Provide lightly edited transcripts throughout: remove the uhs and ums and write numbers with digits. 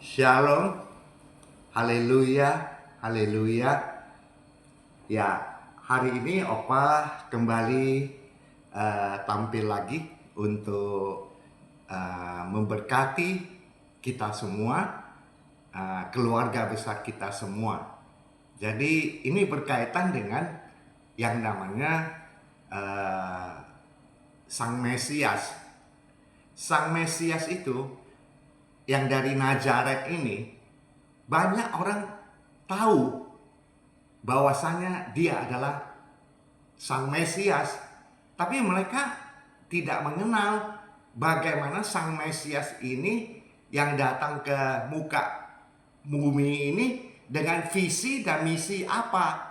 Shalom, haleluya, haleluya. Ya, hari ini Opa kembali tampil lagi untuk memberkati kita semua, keluarga besar kita semua. Jadi ini berkaitan dengan yang namanya Sang Mesias. Sang Mesias itu yang dari Nazaret ini, banyak orang tahu bahwasanya dia adalah Sang Mesias, tapi mereka tidak mengenal bagaimana Sang Mesias ini yang datang ke muka bumi ini dengan visi dan misi apa.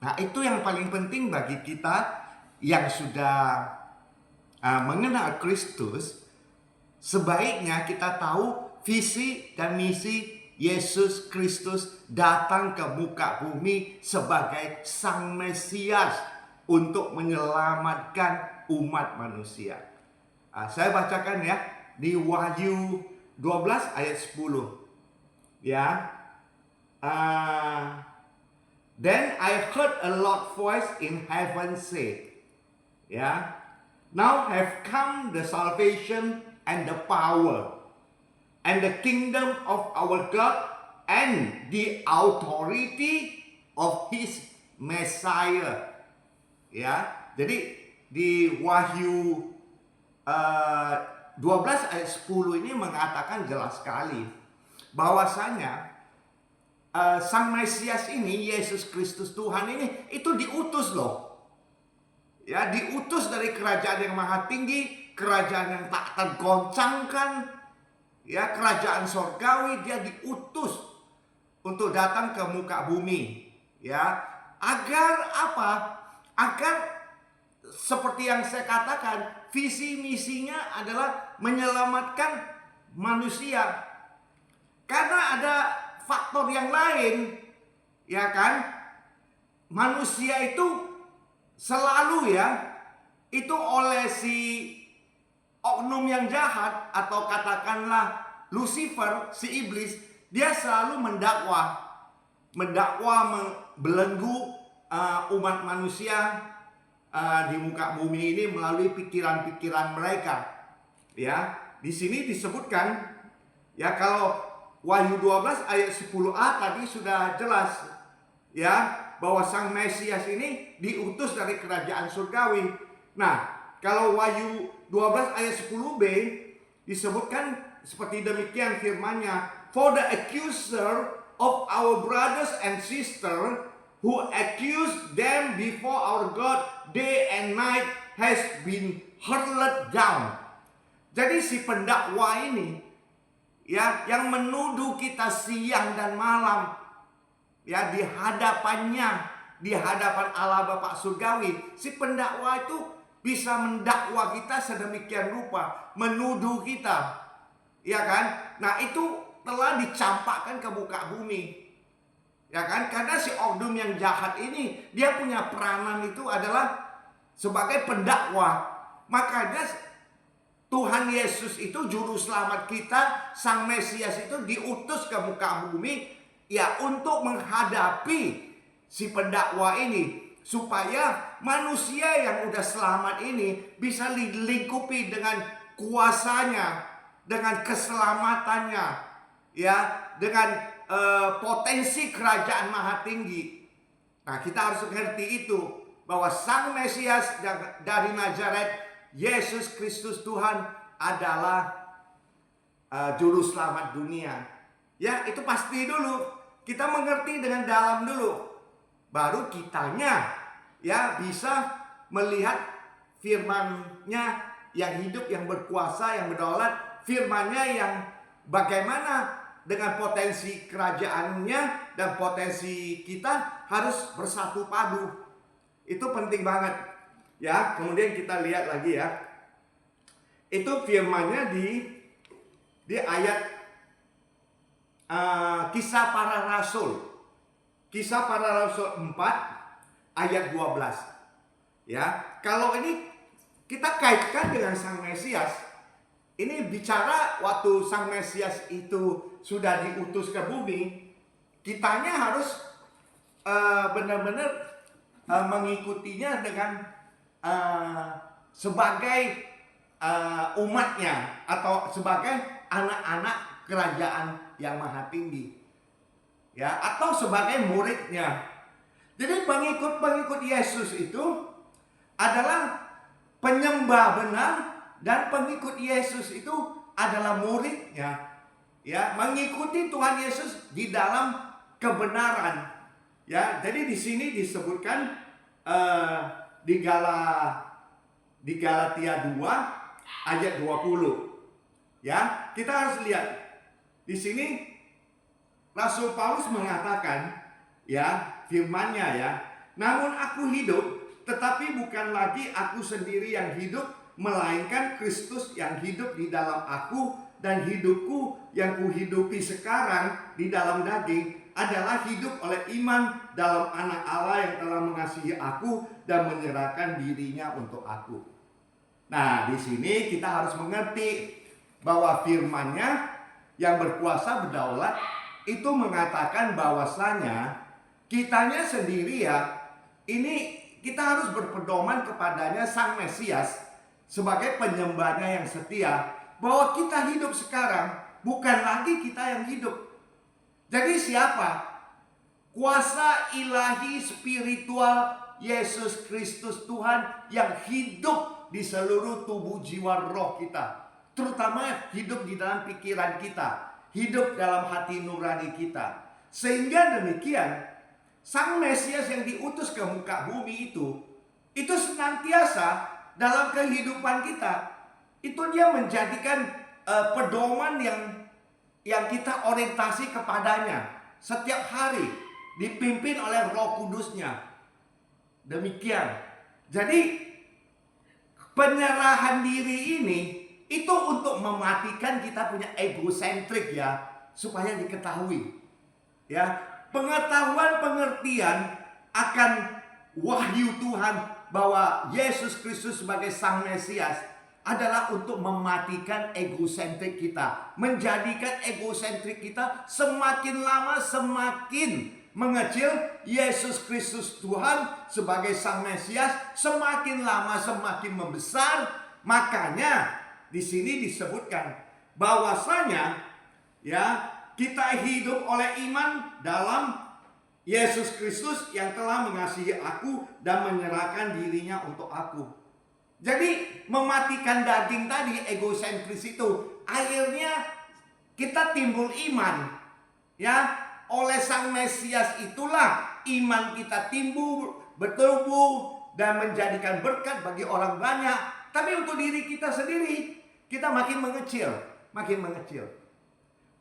Nah, itu yang paling penting bagi kita yang sudah mengenal Kristus. Sebaiknya kita tahu visi dan misi Yesus Kristus datang ke muka bumi sebagai Sang Mesias untuk menyelamatkan umat manusia. Saya bacakan ya di Wahyu 12 ayat 10. Ya. Then I heard a loud voice in heaven say, ya, now have come the salvation and the power and the kingdom of our God and the authority of his Messiah. Ya, jadi di Wahyu 12 ayat 10 ini mengatakan jelas sekali bahwasanya Sang Mesias ini, Yesus Kristus Tuhan ini, itu diutus loh. Ya, diutus dari kerajaan yang maha tinggi, kerajaan yang tak tergoncangkan, ya, kerajaan sorgawi. Dia diutus untuk datang ke muka bumi, ya, agar apa? Agar seperti yang saya katakan, visi misinya adalah menyelamatkan manusia. Karena ada faktor yang lain, ya kan? Manusia itu selalu, ya, itu oleh si oknum yang jahat, atau katakanlah Lucifer, si iblis, dia selalu mendakwa membelenggu umat manusia di muka bumi ini melalui pikiran-pikiran mereka. Ya, di sini disebutkan, ya, kalau Wahyu 12 ayat 10a tadi sudah jelas, ya, bahwa Sang Mesias ini diutus dari kerajaan surgawi. Nah, kalau Wahyu 12 ayat 10b disebutkan seperti demikian firman-Nya, for the accuser of our brothers and sisters who accuse them before our God day and night has been hurled down. Jadi si pendakwa ini, ya, yang menuduh kita siang dan malam, ya, di hadapannya, di hadapan Allah Bapa Surgawi, si pendakwa itu bisa mendakwa kita sedemikian rupa, menuduh kita, ya kan? Nah, itu telah dicampakkan ke muka bumi, ya kan? Karena si oknum yang jahat ini, dia punya peranan itu adalah sebagai pendakwa. Makanya Tuhan Yesus itu juru selamat kita, Sang Mesias itu diutus ke muka bumi, ya, untuk menghadapi si pendakwa ini, supaya manusia yang udah selamat ini bisa dilingkupi dengan kuasanya, dengan keselamatannya, ya, dengan potensi kerajaan maha tinggi. Nah, kita harus mengerti itu, bahwa Sang Mesias dari Nazaret, Yesus Kristus Tuhan, adalah juru selamat dunia. Ya, itu pasti dulu. Kita mengerti dengan dalam dulu, baru kitanya, ya, bisa melihat firman-Nya yang hidup, yang berkuasa, yang berdaulat. Firman-Nya yang bagaimana dengan potensi kerajaannya dan potensi kita harus bersatu padu. Itu penting banget, ya. Kemudian kita lihat lagi, ya, itu firman-Nya di ayat Kisah Para Rasul. Kisah Para Rasul 4 ayat 12. Ya, kalau ini kita kaitkan dengan Sang Mesias, ini bicara waktu Sang Mesias itu sudah diutus ke bumi, kitanya harus benar-benar mengikutinya dengan sebagai umatnya atau sebagai anak-anak kerajaan yang maha tinggi, ya, atau sebagai muridnya. Jadi pengikut-pengikut Yesus itu adalah penyembah benar, dan pengikut Yesus itu adalah muridnya, ya, mengikuti Tuhan Yesus di dalam kebenaran, ya. Jadi di sini disebutkan di Galatia 2 ayat 20, ya. Kita harus lihat di sini Rasul Paulus mengatakan, ya, firman-Nya, ya, namun aku hidup, tetapi bukan lagi aku sendiri yang hidup, melainkan Kristus yang hidup di dalam aku, dan hidupku yang kuhidupi sekarang di dalam daging adalah hidup oleh iman dalam Anak Allah yang telah mengasihi aku dan menyerahkan dirinya untuk aku. Nah, di sini kita harus mengerti bahwa firman-Nya yang berkuasa berdaulat itu mengatakan bahwasanya kitanya sendiri, ya, ini kita harus berpedoman kepadanya Sang Mesias sebagai penyembahnya yang setia, bahwa kita hidup sekarang bukan lagi kita yang hidup. Jadi siapa? Kuasa ilahi spiritual Yesus Kristus Tuhan yang hidup di seluruh tubuh jiwa roh kita, terutama hidup di dalam pikiran kita, hidup dalam hati nurani kita. Sehingga demikian Sang Mesias yang diutus ke muka bumi itu senantiasa dalam kehidupan kita, itu dia menjadikan pedoman yang kita orientasi kepadanya setiap hari, dipimpin oleh Roh Kudusnya. Demikian. Jadi penyerahan diri ini itu untuk mematikan kita punya egosentrik, ya, supaya diketahui, ya, pengetahuan pengertian akan wahyu Tuhan bahwa Yesus Kristus sebagai Sang Mesias adalah untuk mematikan egosentrik kita, menjadikan egosentrik kita semakin lama semakin mengecil. Yesus Kristus Tuhan sebagai Sang Mesias semakin lama semakin membesar. Makanya di sini disebutkan bahwasanya, ya, kita hidup oleh iman dalam Yesus Kristus yang telah mengasihi aku dan menyerahkan dirinya untuk aku. Jadi mematikan daging tadi, egosentris itu, akhirnya kita timbul iman, ya, oleh Sang Mesias itulah iman kita timbul, bertumbuh, dan menjadikan berkat bagi orang banyak. Tapi untuk diri kita sendiri, kita makin mengecil, makin mengecil.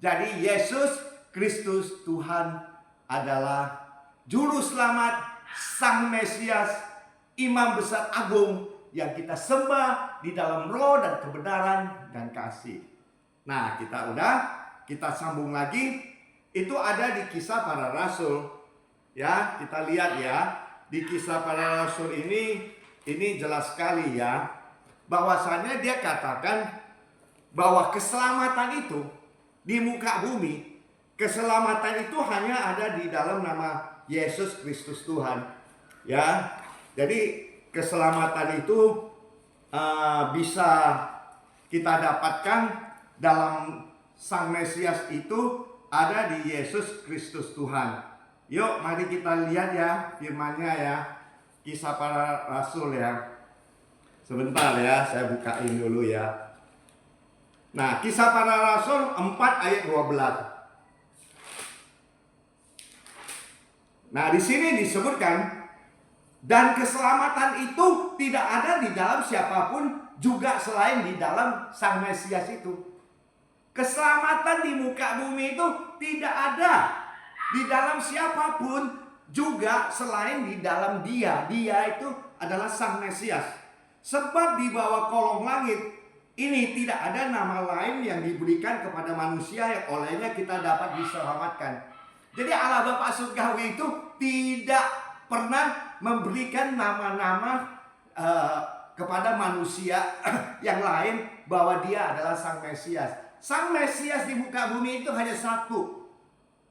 Jadi Yesus Kristus Tuhan adalah Juru Selamat, Sang Mesias, Imam Besar Agung yang kita sembah di dalam roh dan kebenaran dan kasih. Nah, kita sambung lagi. Itu ada di Kisah Para Rasul, ya. Kita lihat, ya, di Kisah Para Rasul ini jelas sekali, ya, bahwasannya dia katakan bahwa keselamatan itu di muka bumi, keselamatan itu hanya ada di dalam nama Yesus Kristus Tuhan, ya. Jadi keselamatan itu bisa kita dapatkan dalam Sang Mesias itu ada di Yesus Kristus Tuhan. Yuk, mari kita lihat, ya, firman-Nya, ya, Kisah Para Rasul, ya. Sebentar, ya, saya bukain dulu, ya. Nah, Kisah Para Rasul 4 ayat 12. Nah, di sini disebutkan, dan keselamatan itu tidak ada di dalam siapapun juga selain di dalam Sang Mesias itu. Keselamatan di muka bumi itu tidak ada di dalam siapapun juga selain di dalam Dia. Dia itu adalah Sang Mesias. Sebab di bawah kolong langit ini tidak ada nama lain yang diberikan kepada manusia yang olehnya kita dapat diselamatkan. Jadi Allah Bapa Surgawi itu tidak pernah memberikan nama-nama kepada manusia yang lain bahwa dia adalah Sang Mesias. Sang Mesias di muka bumi itu hanya satu.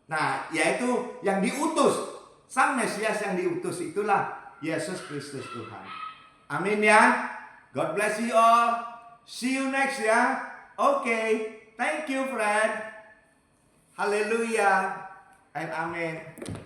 Nah, yaitu yang diutus. Sang Mesias yang diutus itulah Yesus Kristus Tuhan. Amin ya. God bless you all. See you next ya. Okay. Thank you, friend. Hallelujah and amen.